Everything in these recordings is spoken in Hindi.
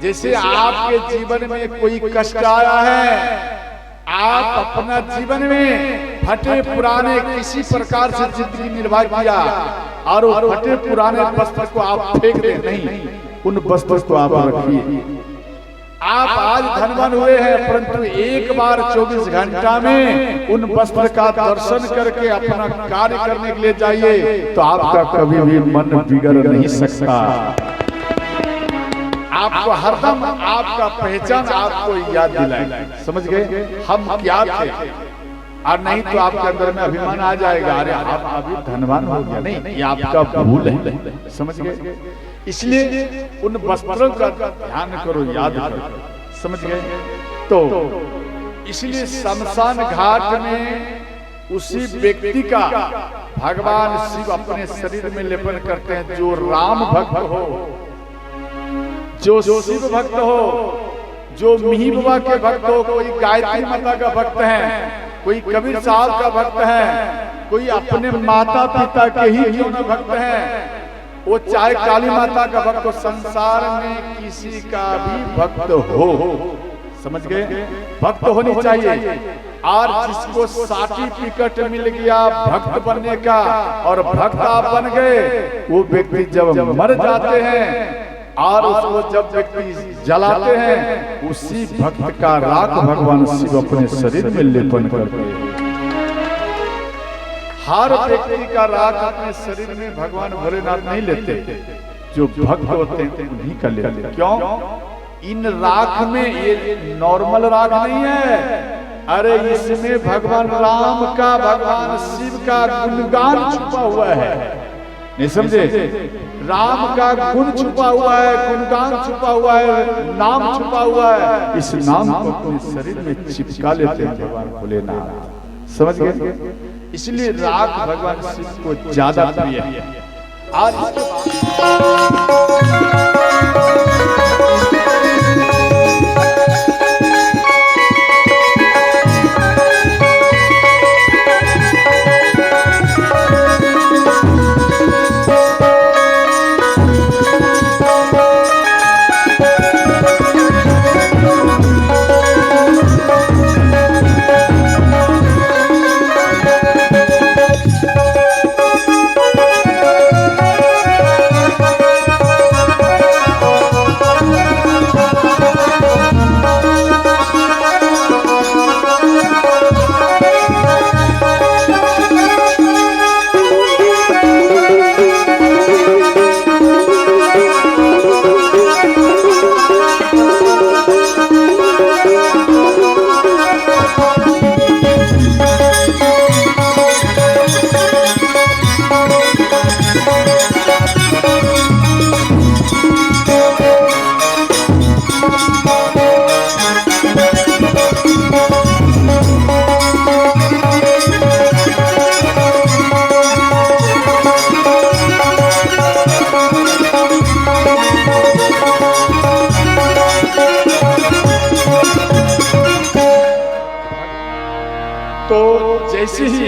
जैसे आपके जीवन में कोई कष्ट आया है, आप अपना जीवन में फटे पुराने किसी प्रकार से जिंदगी निर्वाह किया और वो फटे पुराने वस्त्र को आप फेंक दे नहीं, उन वस्त्र को आप रखिए। आप आज धनवान हुए हैं, परंतु एक बार 24 घंटा में उन वस्त्र का दर्शन करके अपना कार्य करने के लिए जाइए, तो आपका कभी भी मन बिगड़ नहीं सकता। आपको हरदम आपका पहचान आपको याद दिलाएगा। समझ गए हम क्या थे, और नहीं तो आपके अंदर में अभिमान आ जाएगा, अरे आप अभी धनवान हो गया। नहीं, ये आपका भूल है। समझ गए? इसलिए उन वस्त्रों का ध्यान करो, याद करो। समझ गए? तो इसलिए शमशान घाट में उसी व्यक्ति का भगवान शिव अपने शरीर में लेपन करते हैं जो राम भक्त हो, जो शिव भक्त हो, जो मिहि बाबा के भक्त हो, कोई गायत्री माता का भक्त है, कोई कबीर साहब का भक्त है, कोई अपने माता पिता के ही क्यों न भक्त है, वो चाहे काली माता का भक्त हो, संसार में किसी का भी भक्त हो। समझ गए? भक्त होनी चाहिए। और जिसको सर्टिफिकेट मिल गया भक्त बनने का और भक्त आप बन गए, वो व्यक्ति जब मर जाते हैं और उसको जब व्यक्ति जलाते हैं, उसी भक्त का राख भगवान शिव अपने शरीर में लेपन करते हैं। हर व्यक्ति का राख अपने शरीर में भगवान भोलेनाथ नहीं लेते, जो भक्त होते हैं उन्हीं का लेते हैं। क्यों? इन राख में ये नॉर्मल राख नहीं है, अरे इसमें भगवान राम का, भगवान शिव का गुणगान छुपा हुआ है। नहीं समझे? राम का गुण छुपा हुआ है, गुणगान छुपा हुआ है, नाम छुपा हुआ है। इस नाम को अपने शरीर में चिपका लेते हैं भगवान भोलेनाथ। समझ गए? इसलिए राग भगवान शिव को ज्यादा प्रिय है। आज जैसे ही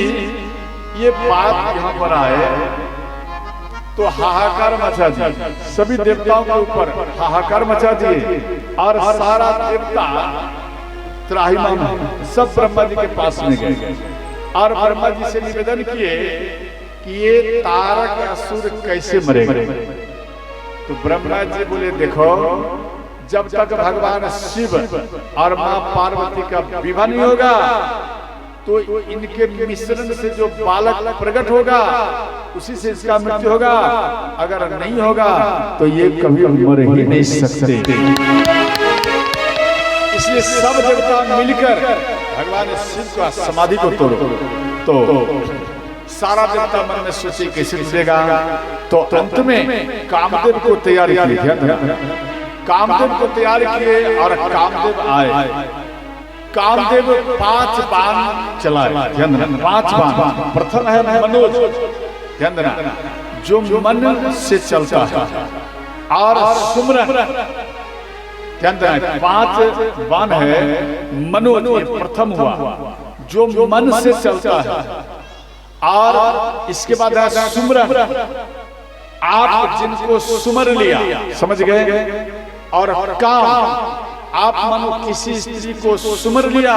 ये बात यहाँ पर आए तो हाहाकार मचा दिया, सभी देवताओं के ऊपर हाहाकार मचा दिए और सारा देवता त्राहिमाम सब ब्रह्मा जी के पास में गए और ब्रह्मा जी से निवेदन किए कि ये तारक असुर कैसे मरेंगे। तो ब्रह्मा जी बोले देखो, जब तक भगवान शिव और माँ पार्वती का विवाह नहीं होगा तो इनके मिश्रण से जो बालक प्रकट होगा उसी से इसका मृत्यु होगा, अगर नहीं होगा तो ये कभी मर ही नहीं सकते। इसलिए सब देवता मिलकर भगवान शिव का समाधि को तोड़ो। तो सारा देवता मन में सोचे कैसे देगा, तो अंत में कामदेव को तैयार किया, कामदेव को तैयार किए और कामदेव आए। कामदेव 5 बाण चलाए, 5 बाण। प्रथम है मनोज, जो मन से चलता है, और सुमरन, 5 बाण है मनोज, प्रथम हुआ जो मन से चलता है। और इसके बाद है सुमरन, आप जिनको सुमर लिया, समझ गए, और काम, आप मानो किसी स्त्री को सुमर लिया,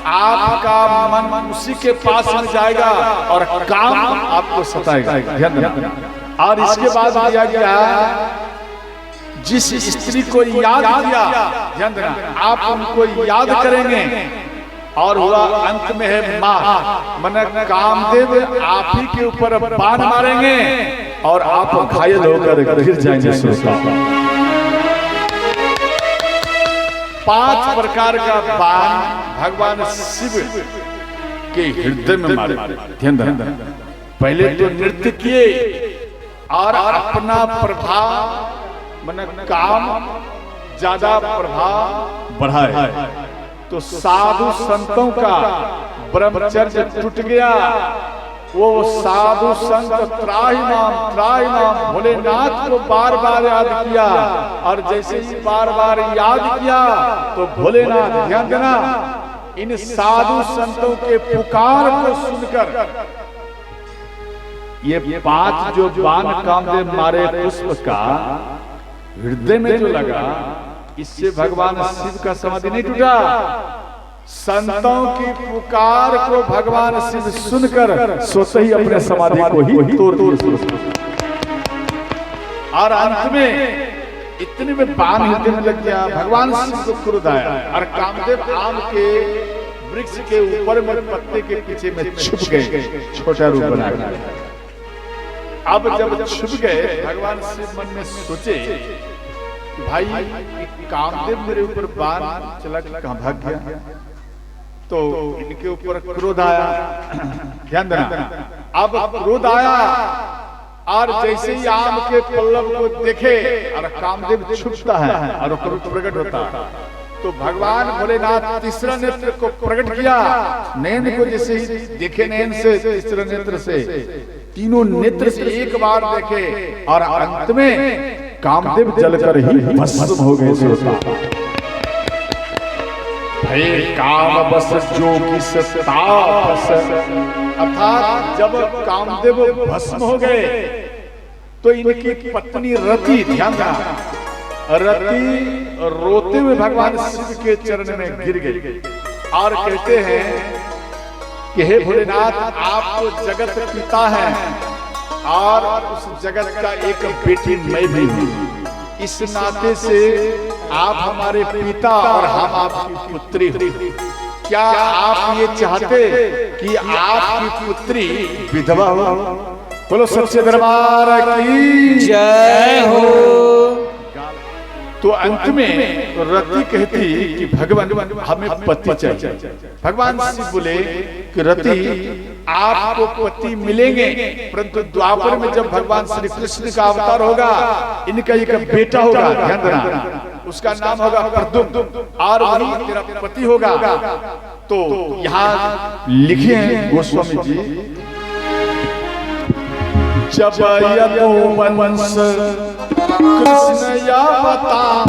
आपका मन उसी के पास में जाएगा और काम आपको सताएगा। ध्यान देना। और इसके बाद दिया गया जिस स्त्री को याद किया, ध्यान देना, आप उनको याद करेंगे और हुआ अंत में है मां, मन कामदेव आप ही के ऊपर बाण मारेंगे और आप घायल होकर गिर जाएंगे। 5 प्रकार का बाण भगवान शिव के हृदय में मारे। ध्यान देना। पहले तो नृत्य किए और अपना प्रभाव मन काम ज्यादा प्रभाव बढ़ाए, तो साधु संतों का ब्रह्मचर्य टूट गया। वो साधु संत त्राहि नाम भोलेनाथ को बार बार याद किया, और जैसे ही बार बार याद किया तो भोलेनाथ, ध्यान देना, इन साधु संतों के पुकार को सुनकर ये 5 जो बाण कामदेव मारे पुष्प का हृदय में जो लगा, इससे भगवान शिव का समाधि नहीं टूटा। संतों की पुकार को भगवान शिव सुनकर स्वतः ही अपने समाधि को ही तोड़ दिए। और अंत में इतने में बाण हृदय में लग गया, भगवान शिव को क्रोध आया और कामदेव आम के वृक्ष के ऊपर में पत्ते के पीछे में छुप गए, छोटा रूप बना कर। अब जब छुप गए, भगवान शिव मन में सोचे भाई कामदेव मेरे ऊपर बाण चला के कहां भाग गया, तो इनके ऊपर क्रोध आया। ध्यान देना। अब क्रोध आया और जैसे ही आम के पल्लव को देखे और कामदेव छुपता है और क्रोध प्रकट होता है, तो भगवान भोलेनाथ तीसरा नेत्र को प्रकट किया। नैन को जैसे ही देखे, नैन से तीसरा नेत्र से, तीनों नेत्र से एक बार देखे और अंत में कामदेव जलकर ही भस्म हो गए। भय काम बस जोगी सतापस, अर्थात जब कामदेव भस्म हो गए तो इनकी पत्नी रति, ध्यान देना, रति रोते हुए भगवान शिव के चरण में गिर गई और कहते हैं कि हे भोलेनाथ, आप तो जगत पिता हैं और उस जगत का एक बेटी मैं भी हूँ। इस नाते से आप हमारे पिता और हम आपकी पुत्री हो। क्या आप ये चाहते कि आपकी पुत्री विधवा हो? बोलो सच्चे दरबार की जय हो। तो अंत में रति कहती कि भगवान हमें पति चाहिए। भगवान शिव बोले कि रति आपको पति मिलेंगे, परंतु द्वापर में जब भगवान श्री कृष्ण का अवतार होगा, इनका एक बेटा होगा, ध्यान देना, उसका नाम होगा प्रद्युम्न और वही तेरा पति होगा। तो यहाँ लिखे हैं गोस्वामी जी, जब यदुवंश कृष्ण अवतार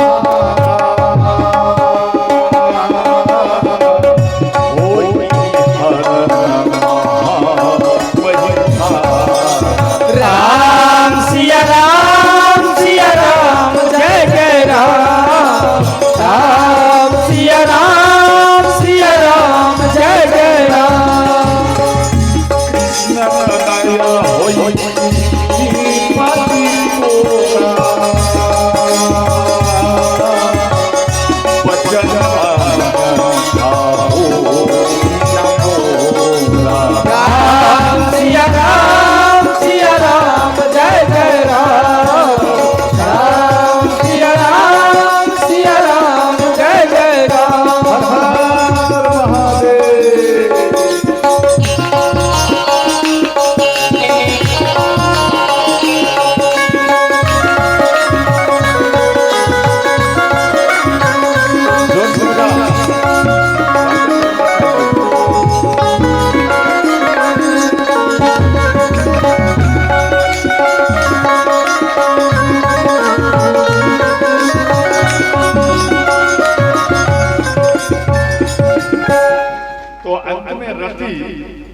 राम सिया राम जय जय राम, राम सिया राम जय जय राम। कृष्ण कन्हैया होई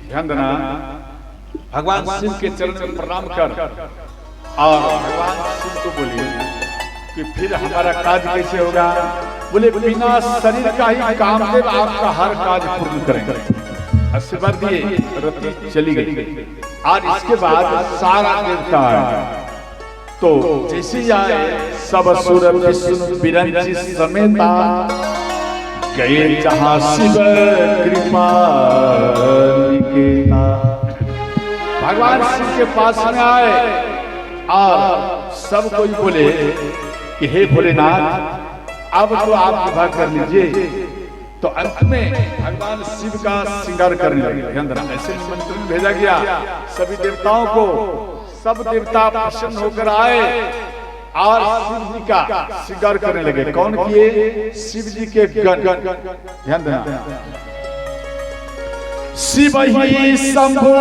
ध्यान देना, भगवान शिव के चरण में प्रणाम कर और भगवान शिव को बोलिए कि फिर हमारा काज कैसे होगा? बोले बिना शरीर का ही कामदेव आपका हर काज पूर्ण करेंगे। आशीर्वाद दिए, रति चली गई। और इसके बाद सारा देवता आया, तो जैसे आए सब असुर विष्णु बिरंची समेता, गए जहां शिव कृपा निकेता। भगवान शिव के पास में आए और सब कोई बोले कि हे भोलेनाथ, अब तो आप विवाह कर लीजिए। तो अंत में भगवान शिव का श्रृंगार करने लगे। अंदर ऐसे निमंत्रण भेजा गया सभी देवताओं को। सब देवता प्रसन्न होकर आए और शिव जी का श्रृंगार करने लगे। कौन किए? शिव जी के गण। ध्यान देना, शिव ही शंभु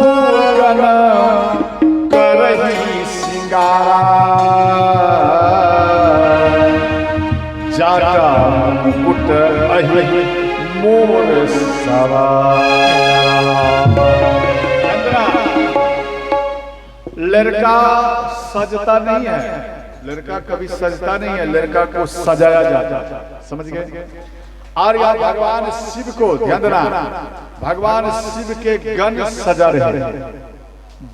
गण करहि श्रृंगारा, जाटा मुकुट अहि मोर सवारा। लड़का सजता नहीं है, लड़का कभी सजता नहीं है, लड़का को सजाया जाता है। समझ गए? और यहाँ भगवान शिव को ध्यान देना, भगवान शिव के गण सजा रहे हैं।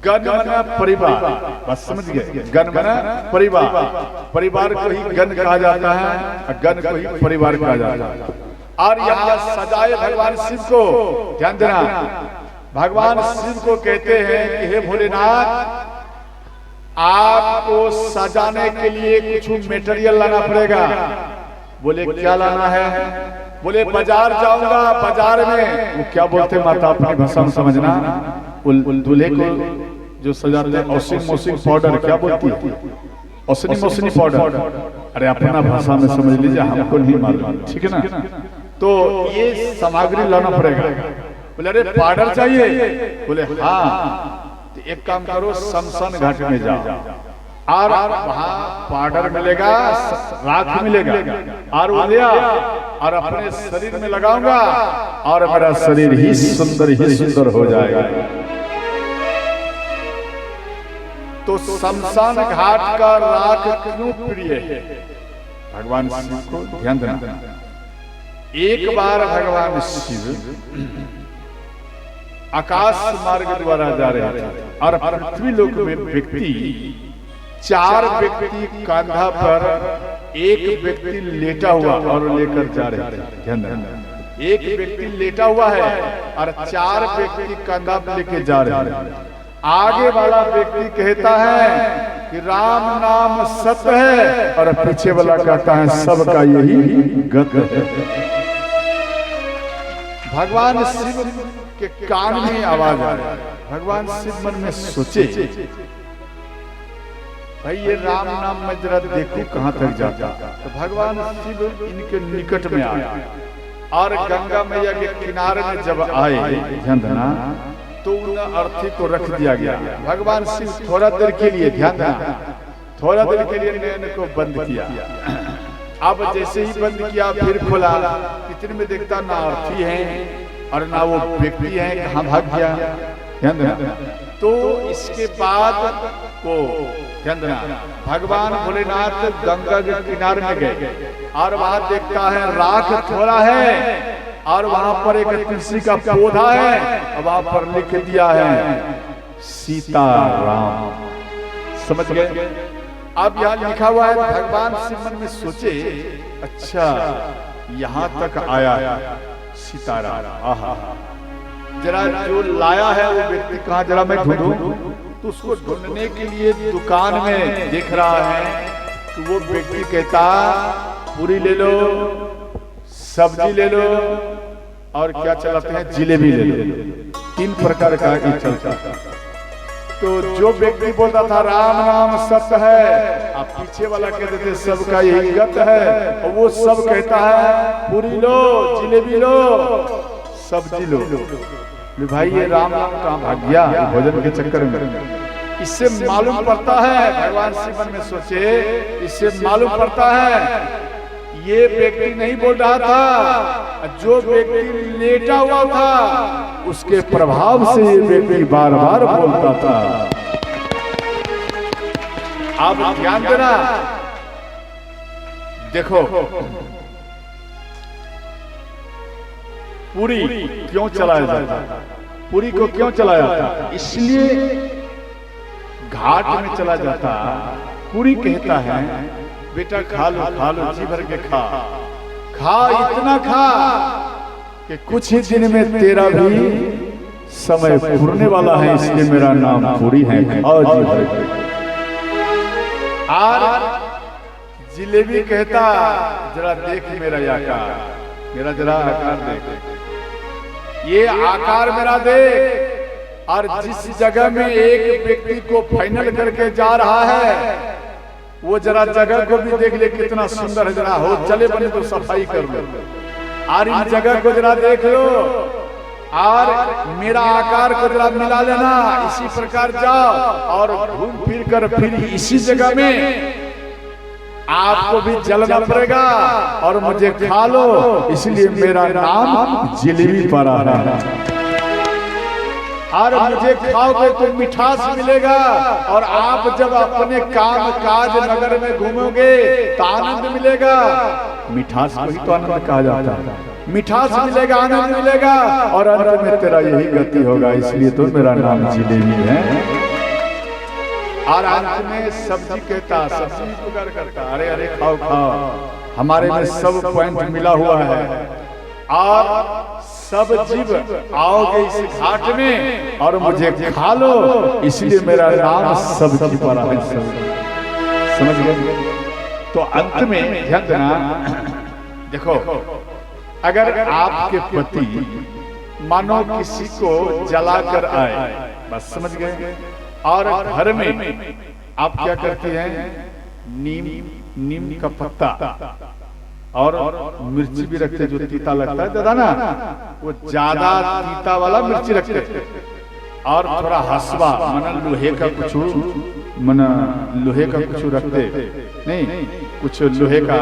गण मना परिवार, बस समझ गए? गण मना परिवार, परिवार को ही गण कहा जाता है, गण को ही परिवार कहा जाता है। और यहाँ सजाए भगवान शिव को। ध्यान देना, भगवान शिव को कहते हैं कि हे भोलेनाथ, आपको सजाने के लिए कुछ मटेरियल लाना पड़ेगा। बोले क्या लाना है? बोले बाजार जाऊंगा, बाजार में वो क्या बोलते माता अपनी भाषा में समझना, दूल्हे को जो सजाते हैं औसिंग मोसिंग पाउडर, क्या बोलती है? औसनी मोसनी पाउडर। अरे अपना भाषा में समझ लीजिए, हमको नहीं मालूम, ठीक है ना? तो ये सामग्री लाना पड़ेगा। बोले अरे पाउडर चाहिए? बोले हाँ। तो एक काम करो, शमशान घाट में जाओ और वहाँ पाउडर मिलेगा, राख मिलेगा, और वो लिया और अपने शरीर में लगाऊंगा और मेरा शरीर ही सुंदर हो जाएगा। तो शमशान घाट का राख क्यों प्रिय है भगवान शिव को? ध्यान देना, एक बार भगवान शिव आकाश मार्ग द्वारा जा रहे थे और पृथ्वी लोक में व्यक्ति, 4 व्यक्ति कंधा पर, एक व्यक्ति लेटा हुआ और लेकर जा रहे थे। ध्यान देना, एक व्यक्ति लेटा हुआ है और 4 व्यक्ति कंधा पर लेके जा रहे हैं। आगे वाला व्यक्ति कहता है कि राम नाम सत्य है, और पीछे वाला कहता है सबका यही गत है। भगवान शिव के कान में आवाज आ रही है। भगवान शिव मन में सोचे, भाई ये राम नाम में जरा देखो कहाँ तक जाता। तो भगवान शिव इनके निकट में आए और गंगा मैया के किनारे में जब आए, ध्यान देना, तो उन अर्थी को रख दिया गया। भगवान शिव थोड़ा देर के लिए, ध्यान देना, थोड़ा देर के लिए नयन को बंद किया। अब जैसे ही बंद किया फिर खोला, इतने में देखता ना अर्थी है और ना वो व्यक्ति है, कहाँ भाग गया। ध्यान देना, तो इसके बाद को ध्यान देना, भगवान भोलेनाथ गंगा के किनारे में गए और वहां देखता है राख थोड़ा है और वहां पर एक तुलसी का पौधा है और वहां पर लिख दिया है सीताराम। समझ गए? अब यहाँ लिखा हुआ है। भगवान शिव मन में सोचे, अच्छा यहाँ तक आया सीताराम, आहा, जरा जो लाया है वो व्यक्ति कहाँ, जरा मैं ढूंढूं। तो उसको ढूंढने के लिए दुकान में देख रहा है कि वो व्यक्ति कहता पूरी ले लो, सब्जी ले लो और क्या चलाते हैं, जिलेबी ले लो। 3 प्रकार का ही चलता। तो जो व्यक्ति बोलता था राम नाम सत्य है, अब पीछे वाला कहते थे सबका यही गत है, और वो सब कहता है पूरी लो, जिलेबी लो, सब्जी लो। भाई ये राम नाम कहाँ भाग गया भोजन के चक्कर में? इससे मालूम पड़ता है, भगवान शिव मन में सोचे, इससे मालूम पड़ता है ये व्यक्ति नहीं बोल रहा था, जो व्यक्ति लेटा हुआ था उसके प्रभाव से ये व्यक्ति बार बार बोलता था। आप ध्यान देना, देखो पुरी क्यों चलाया जाता, पुरी को क्यों चलाया जाता, इसलिए घाट में चला जाता। पुरी कहता है बेटा खा लो जी भर के खा इतना खा कि कुछ ही दिन में तेरा भी समय पूरने वाला है, इसलिए मेरा नाम पुरी है। और जी भर के। और जिलेबी कहता जरा देख मेरा आकार, मेरा जरा आकार देख, ये आकार मेरा देख। और जिस जगह में एक व्यक्ति को फाइनल करके जा रहा है वो जरा जगह को भी देख ले कितना सुंदर है, जरा हो चले बने तो सफाई कर लो। और इन जगह को जरा देख लो और मेरा आकार को जरा मिला लेना, इसी प्रकार जाओ और घूम फिर कर फिर इसी जगह में आपको भी जलना पड़ेगा और मुझे खा लो, इसलिए मेरा नाम जिलेबी पड़ा है। और मुझे खाओगे तो मिठास मिलेगा और आप जब अपने काम काज नगर में घूमोगे तो आनंद मिलेगा। मिठास को ही तो आनंद कहा जाता है, मिठास मिलेगा, आनंद मिलेगा और अंत में तेरा यही गति होगा, इसलिए तो मेरा नाम जिलेबी है। और अंत में सब्जी कहता, सब्जी पुकार करता, अरे अरे खाओ खाओ, हमारे में सब पॉइंट मिला हुआ है और सब जीव आओगे इस घाट में और मुझे खा लो, इसलिए मेरा नाम सब्जी पड़ा है। समझ गए? तो अंत में ध्यान देना, देखो अगर आपके पति मानो किसी को जलाकर आए, बस समझ गए, और घर में आप क्या करती हैं, नीम का पत्ता और मिर्ची भी रखते, जो तीता लगता है दादा ना, वो ज्यादा तीता वाला मिर्ची रखते और थोड़ा हसवा मन लोहे का कुछ रखते, नहीं कुछ लोहे का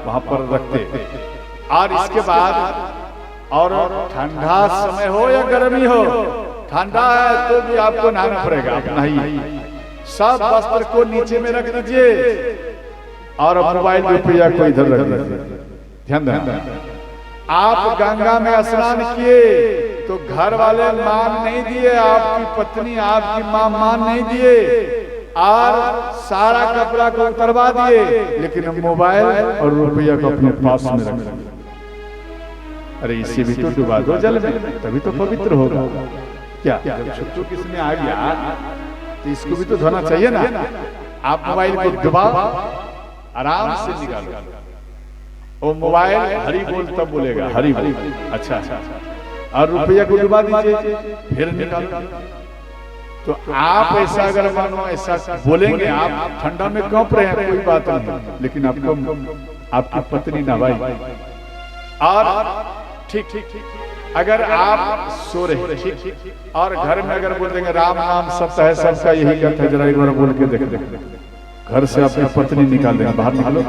वहां पर रखते। और इसके बाद और ठंडा समय हो या गर्मी हो, ठंडा है तो भी आपको नहाना पड़ेगा, नहीं सब वस्त्र को नीचे में रख दीजिए और मोबाइल रुपया को इधर रख दीजिए। ध्यान देना, आप गंगा में स्नान किए तो घर वाले मान नहीं दिए, आपकी पत्नी आपकी मां मान नहीं दिए और सारा कपड़ा को उतरवा दिए, लेकिन मोबाइल और रुपया को अपने पास में रख दिया। अरे इसे भी तो डुबा दो जल में, तभी तो पवित्र होगा। क्या जब छुट्टू किसमें आ गया तो इसको भी तो धोना चाहिए ना। आप मोबाइल को डुबाओ, आराम से निकालो, वो मोबाइल हरी बोल तब बोलेगा, हरी बोल, अच्छा, और रुपया को डुबा दीजिए फिर निकालो। तो आप ऐसा अगर मानो ऐसा बोलेंगे, आप ठंडा में कौंप रहे हैं कोई बात नहीं, लेकिन आपको आपकी पत्नी नवाई और ठीक अगर आप सो रहे ठीक और घर में अगर बोल देंगे राम नाम सत्य है, सबका यही गत है, जरा एक बार बोल के देख, घर से अपनी पत्नी निकाल देंगे बाहर, निकालो,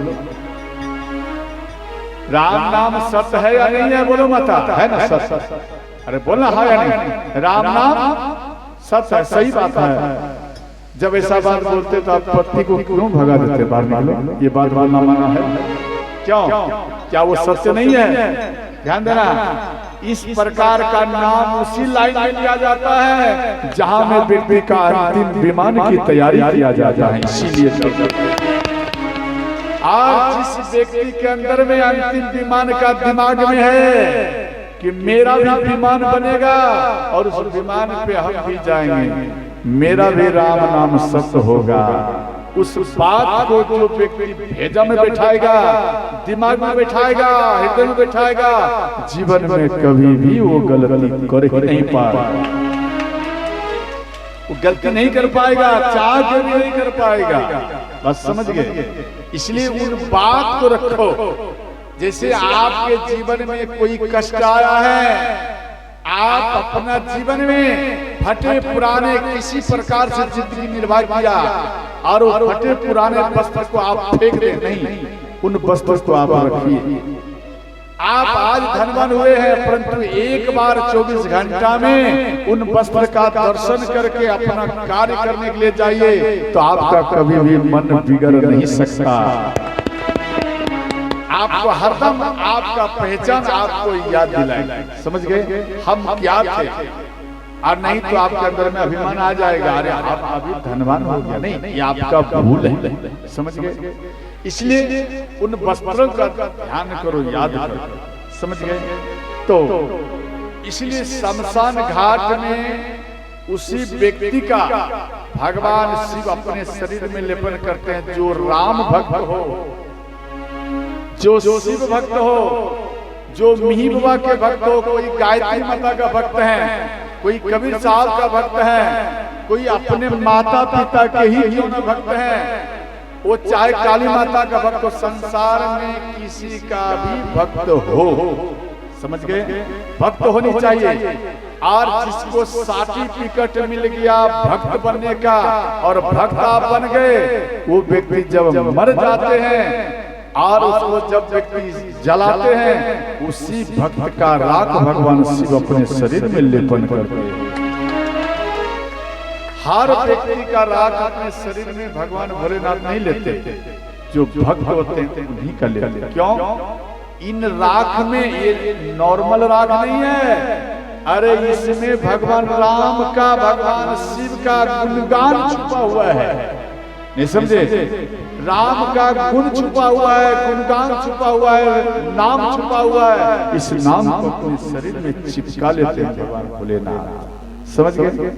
राम नाम सत्य है या नहीं है, बोलो माता, है ना सत्य? अरे बोलना है या नहीं, राम नाम सत्य है, सही बात है। जब ऐसा बात बोलते तो आप पत्नी को क्यों भगा देते बाहर, निकालो, ये बात बोलना माना है क्यों? क्या वो सत्य नहीं है? ध्यान देना, इस प्रकार का नाम उसी लाइन में लिया जाता है जहां में व्यक्ति का अंतिम विमान की तैयारी किया जाता है। इसीलिए आज जिस व्यक्ति के अंदर में अंतिम विमान का दिमाग में है कि मेरा भी विमान बनेगा और उस विमान पे हम भी जाएंगे, मेरा भी राम नाम सत्य होगा, उस बात को जो व्यक्ति भेजा में बैठाएगा, दिमाग में बैठाएगा, हृदय में बैठाएगा, जीवन में कभी भी वो गलती कर ही नहीं पाएगा, वो गलती नहीं कर पाएगा, चाह के भी नहीं कर पाएगा। बस समझ गए? इसलिए उन बात को रखो, जैसे आपके जीवन में कोई कष्ट आया है, आप अपना जीवन में फटे पुराने किसी प्रकार से जिंदगी निर्वाह किया और वो फटे पुराने वस्त्र को आप फेंक दे, नहीं, उन वस्त्र को आप रखिए। आप आज धनवान हुए हैं, परंतु एक बार 24 घंटा में उन वस्त्र का दर्शन करके अपना कार्य करने के लिए जाइए, तो आपका कभी भी मन बिगड़ नहीं सकता। आपको हरदम आपका पहचान आपको याद दिलाए, समझ गए हम क्या थे। और नहीं तो आपके अंदर में अभिमान आ जाएगा, अरे आप अभी धनवान हो गया, नहीं ये आपका भूल है, समझ गए। इसलिए उन वस्त्रों का ध्यान करो, याद करो, समझ गए। तो इसलिए शमशान घाट में उसी व्यक्ति का भगवान शिव अपने शरीर में लेपन करते हैं जो राम भक्त हो, जो शिव भक्त हो, जो मिहि बाबा के भक्त हो, कोई गायत्री माता का भक्त है, कोई कबीर साहब का भक्त है, कोई अपने माता पिता के ही क्यों न भक्त है, वो चाहे काली माता का भक्त हो, संसार में किसी का भी भक्त हो, समझ गए, भक्त होनी चाहिए। और जिसको सर्टिफिकेट मिल गया भक्त बनने का और भक्त आप बन गए, वो व्यक्ति जब मर जाते हैं और उसको जब व्यक्ति जलाते हैं, उसी भक्त का राख भगवान शिव अपने शरीर में लेपन करते हैं। हर व्यक्ति का राख अपने शरीर में भगवान भोलेनाथ नहीं लेते, जो भक्त होते हैं उन्हीं का लेते हैं। क्यों? इन राख में ये नॉर्मल राख नहीं है, अरे इसमें भगवान राम का, भगवान शिव का गुणगान छुपा हुआ है, नहीं समझे? राम का गुण छुपा हुआ है, गुणगान छुपा हुआ है, नाम छुपा हुआ है। इस नाम को अपने शरीर में चिपका लेते हैं भगवान भोलेनाथ, समझ गए।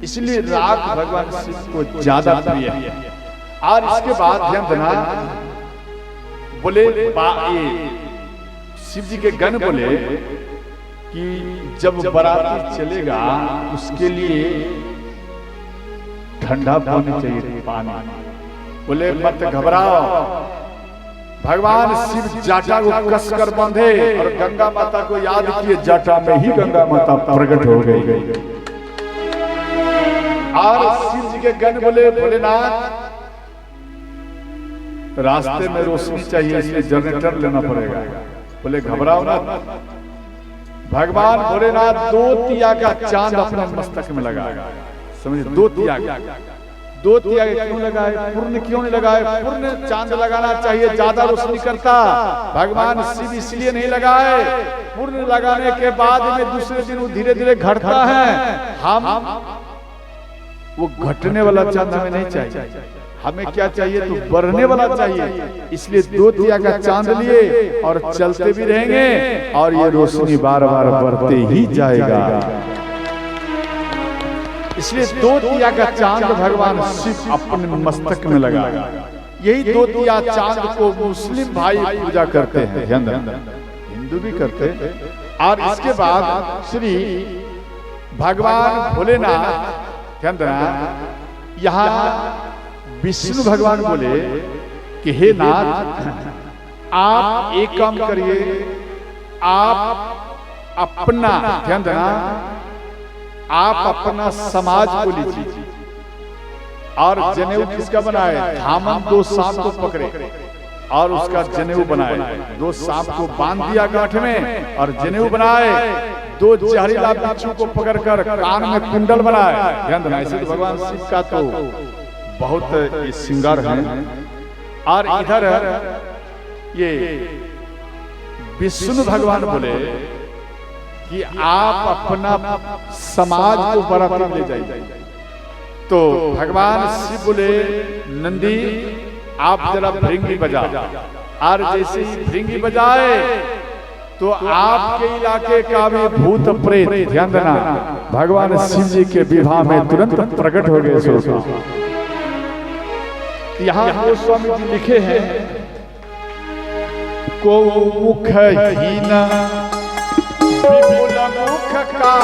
इसलिए राग भगवान शिव को ज्यादा प्रिय है। और इसके बाद ध्यान देना, बोले शिव जी के गण बोले कि जब बाराती चलेगा उसके लिए ठंडा पानी चाहिए, पानी। बोले मत घबराओ, भगवान शिव जाटा को कसकर बांधे और गंगा माता को याद किए, जाटा में ही गंगा माता प्रकट हो गई। और शिव जी के गण बोले भोलेनाथ रास्ते में रोशनी चाहिए, इसलिए जनरेटर लेना पड़ेगा। बोले घबराओ ना, भगवान भोलेनाथ 2 तिया का चांद अपने मस्तक में लगाया, समझे? 2 तिया क्यों लगाए? पूर्ण क्यों नहीं लगाए? पूर्ण चांद लगाना चाहिए, ज्यादा रोशनी करता। भगवान शिव इसलिए नहीं लगाए, पूर्ण लगाने के बाद में दूसरे दिन वो धीरे धीरे घटता है। हम वो घटने वाला चांद हमें नहीं चाहिए, हमें क्या चाहिए? तो बढ़ने वाला चाहिए। इसलिए 2 तिया का चांद लिए और चलते भी रहेंगे और ये रोशनी बार बार बढ़ते ही जाएगा। इसलिए 2 तिया का चांद भगवान शिव अपने मस्तक में लगा। यही 2 तिया चांद को मुस्लिम भाई पूजा करते हैं, हिंदू भी करते हैं। और इसके बाद श्री भगवान भोलेनाथ, ध्यान देना, यहाँ विष्णु भगवान बोले कि हे नाथ, आप एक काम करिए, आप अपना, ध्यान देना, आप अपना समाज को लीजिए और जनेऊ किसका बनाए? धामन 2 सांप को पकड़े और उसका जनेऊ बनाए। 2 सांप को बांध दिया गांठ में और जनेऊ बनाए। 2 जहरीला बिच्छू को पकड़कर कान में कुंडल बनाए। ध्यान देना, ऐसे तो भगवान शिव का तो बहुत श्रृंगार है। और इधर ये विष्णु भगवान बोले कि आप अपना समाज को बाराती ले जाइए। तो भगवान शिव बोले नंदी आप जरा भृंगी बजा। और जैसे ही भृंगी बजाए तो आपके इलाके का भी भूत प्रेत, ध्यान देना, भगवान शिव जी के विवाह में तुरंत प्रकट हो गए स्वरूप। यहाँ गोस्वामी जी लिखे हैं, को मुखहीन विपुल मुख का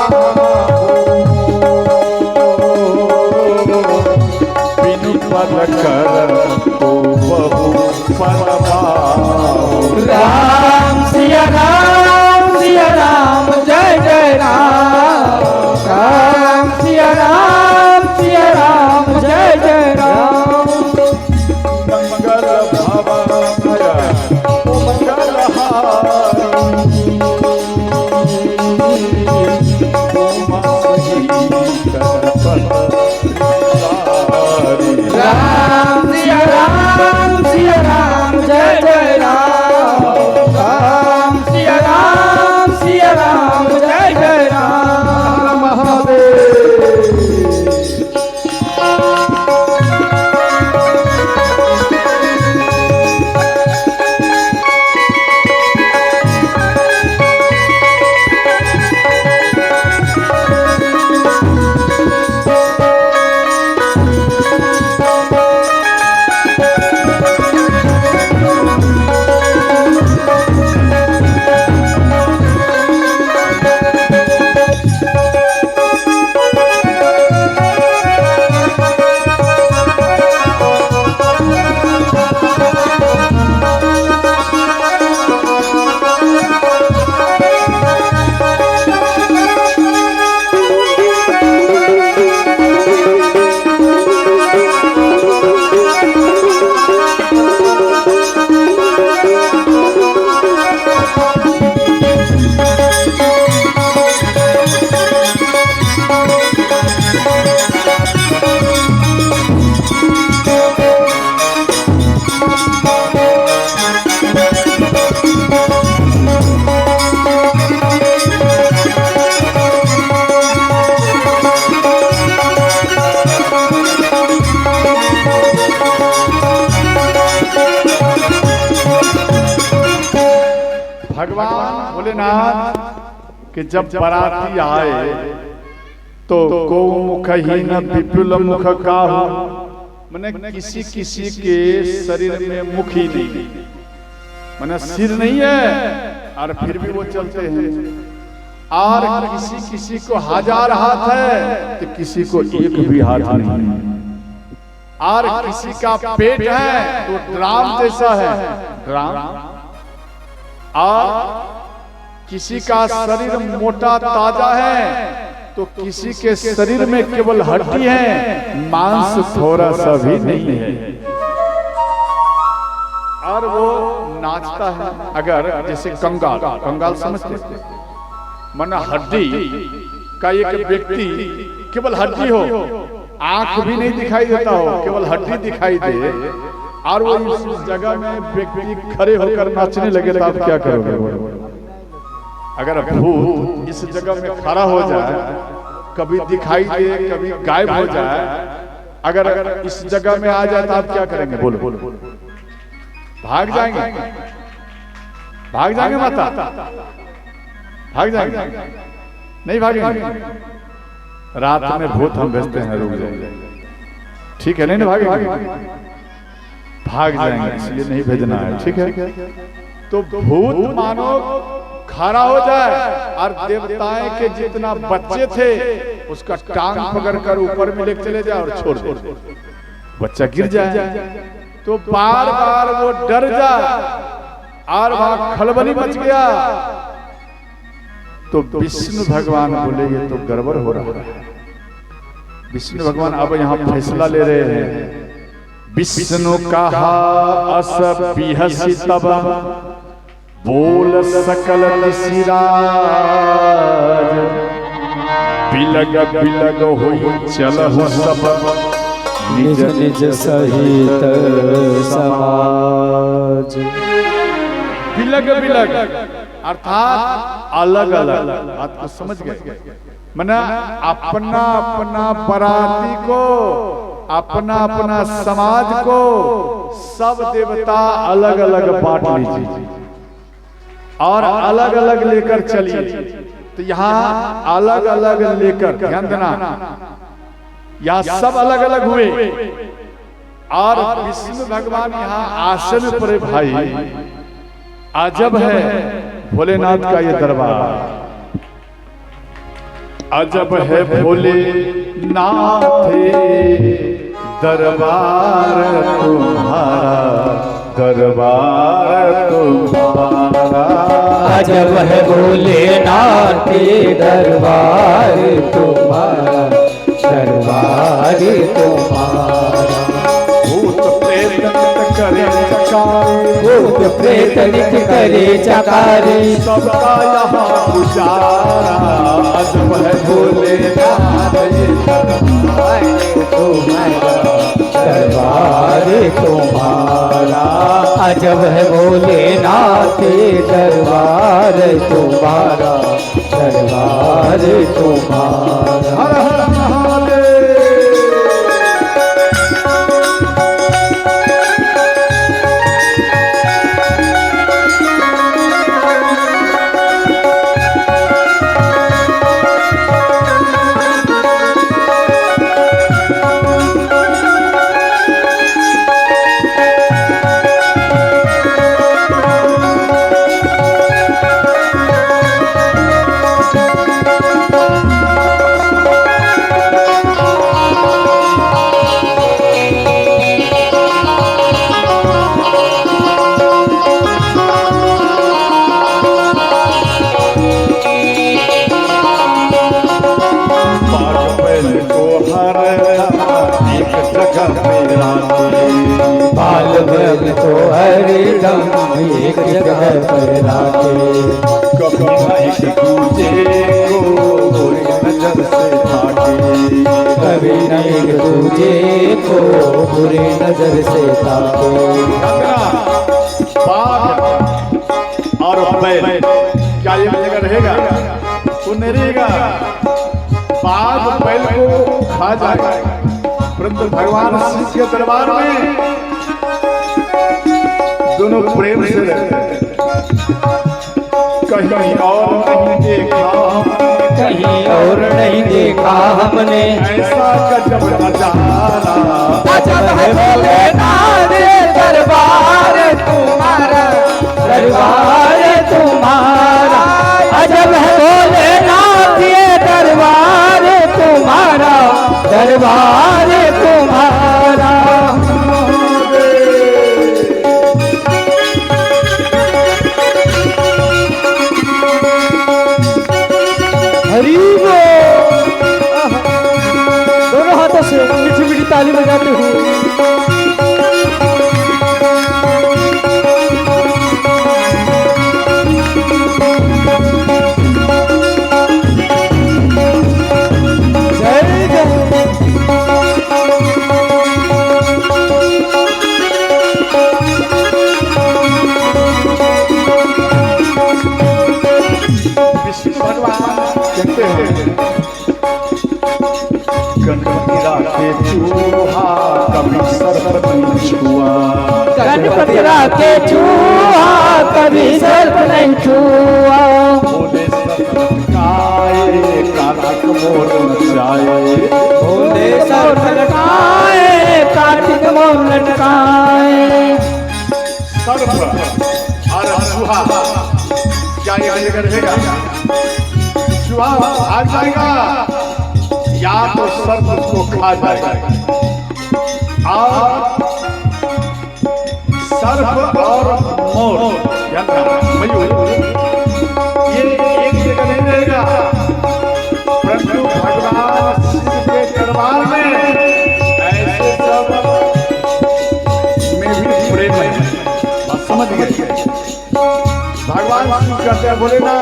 बिनु पद कर तो बहु परमाओ। राम सिया राम, सिया राम, जय जय राम। राम सिया राम, सिया राम, जय जय राम। मंगल भवन मंगल राम सिया राम, सिया राम, जय जय राम। भगवान भोलेनाथ कि जब बाराती आए तो गौ मुखहीन विपुल मुख काहू, माने किसी किसी के शरीर में मुख ही नहीं, माने सिर नहीं है और फिर भी वो चलते हैं। और किसी किसी को 1000 हाथ है तो किसी को एक भी हाथ नहीं। और किसी का पेट है तो ड्राम जैसा है, ड्राम। और किसी का शरीर मोटा ताजा है तो किसी के शरीर में केवल हड्डी है, मांस थोड़ा सा भी नहीं है। और वो नाचता है। अगर जैसे कंगाल, कंगाल समझते, माना हड्डी का एक व्यक्ति केवल हड्डी हो, आंख भी नहीं दिखाई देता हो, केवल हड्डी दिखाई दे, और वो इस जगह में व्यक्ति खड़े होकर नाचने लगे तो आप क्या करोगे? अगर भूत इस जगह में खड़ा हो जाए, कभी दिखाई दे कभी गायब हो जाए, अगर इस जगह में आ जाए तो आप क्या करेंगे? बोलो। भाग जाएंगे? भाग जाएंगे माता? भाग जाएंगे? नहीं भागेंगे? रात में भूत हम भेजते हैं, रुक जाएंगे, ठीक है? नहीं ना भागेंगे? भाग जाएंगे, इसलिए नहीं भेजना है, ठीक है? तो भूत मानो खड़ा हो जाए और देवताएं के जितना बच्चे थे उसका टांग पकड़कर ऊपर में लेके चले जाए और छोड़ दे, बच्चा गिर जाए तो बार बार वो डर जाए और वहां खलबली मच गया तो विष्णु भगवान बोले ये तो गड़बड़ हो रहा है। विष्णु भगवान अब यहाँ फैसला ले रहे हैं। विष्णु कहा अस बिहसी तब बोल सकल ऋषिराज, बिलग बिलग होई चलहु सब निज निज सहित समाज। बिलग बिलग अर्थात अलग अलग, बात को समझ गए? मना अपना अपना बराती को, अपना अपना समाज को सब देवता अलग अलग बांट लीजिए और अलग अलग लेकर चलिए। तो यहाँ अलग अलग लेकर, ध्यान देना, यहाँ सब अलग अलग हुए और विष्णु भगवान यहाँ आसन पर। भाई अजब है भोलेनाथ का ये दरबार, अजब है भोलेनाथ दरबार तुम्हारा, दरबार तुम्हारा। अजब है भोलेनाथ दरबार तुम्हारा, दरबार तुम्हारा। भूत प्रेत करे चकारी, भूत प्रेत नित करे चकारी, सबका यहाँ पुजारा। अजब है भोलेनाथ दरबार तुम्हारा, दरबार तुम्हारा। अजब है भोलेनाथ दरबार तुम्हारा, दरबार तुम्हारा। हर हर महादेव। बाल तो हरदम एक जगह पर राखे, कभी एक दूजे को बुरी नजर से ताके, कभी न एक दूजे को बुरी नजर से ताके। बाघ और बैल क्या ये जगह रहेगा? वो नहीं रहेगा। बाघ बैल को खा जाएगा, परंतु भगवान शिव के दरबार में दोनों प्रेम से रहते हैं। कहीं और नहीं देखा, कहीं और नहीं देखा हमने ऐसा गजब नजारा। अजब है भोलेनाथ दरबार तुम्हारा, दरबार तुम्हारा। अजब है भोलेनाथ ये दरबार तुम्हारा, दरबार तुम्हारा। हरी बोल। दोनों हाथों से मीठी मीठी ताली बजाते हुए जय जय। विष्णु भगवान कहते हैं गणपति राखे चूहा कभी सर्प नहीं छुआ, गणपति राखे चूहा कभी सर्प नहीं छुआ। बोले सर्प लटकाए कार्तिक मोर नचाए, बोले सर्प लटकाए कार्तिक मोर लटकाए। सर्प और चूहा क्या ये करेगा? चूहा भाग जाएगा या तो सर्प उसको खा जाएगा। और सर्प और मोर मयूर ये एक जगह नहीं रहेगा, परंतु भगवान शिव के दरबार में ऐसे सब में भी प्रेम है। बात समझ गए? भगवान शिव कहते हैं बोले ना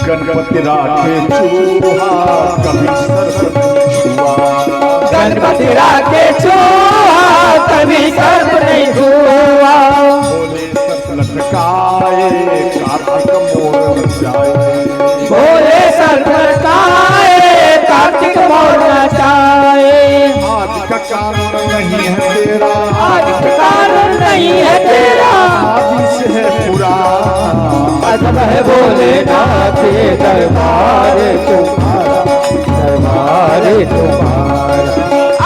गणपति राखे चूहा कभी सर्प नहीं छुआ, गणपति राखे चूहा कभी सर्प नहीं छुआ। बोले सर्प लटकाए कार्तिक मोर नचाए, बोले सर्प लटकाए कार्तिक मोर नचाए। आदि का कारण नहीं है तेरा, आदि का कारण नहीं है तेरा, आदि से है पुराना। अजब है भोलेनाथ दरबार तुम्हारा, दरबार तुम्हारा।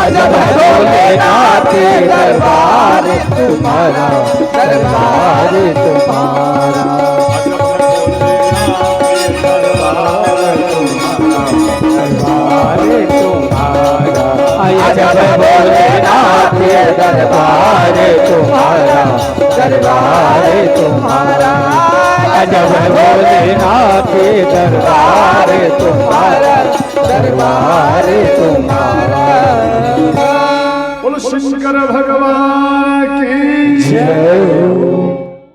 अजब है भोलेनाथ दरबार तुम्हारा, दरबार तुम्हारा। दरबार तुम्हारा। अजब है भोलेनाथ दरबार तुम्हारा, दरबार तुम्हारा। अजब है भोलेनाथ दरबार तुम्हारा, दरबार तुम्हारा। बोलो शंकर भगवान की जय।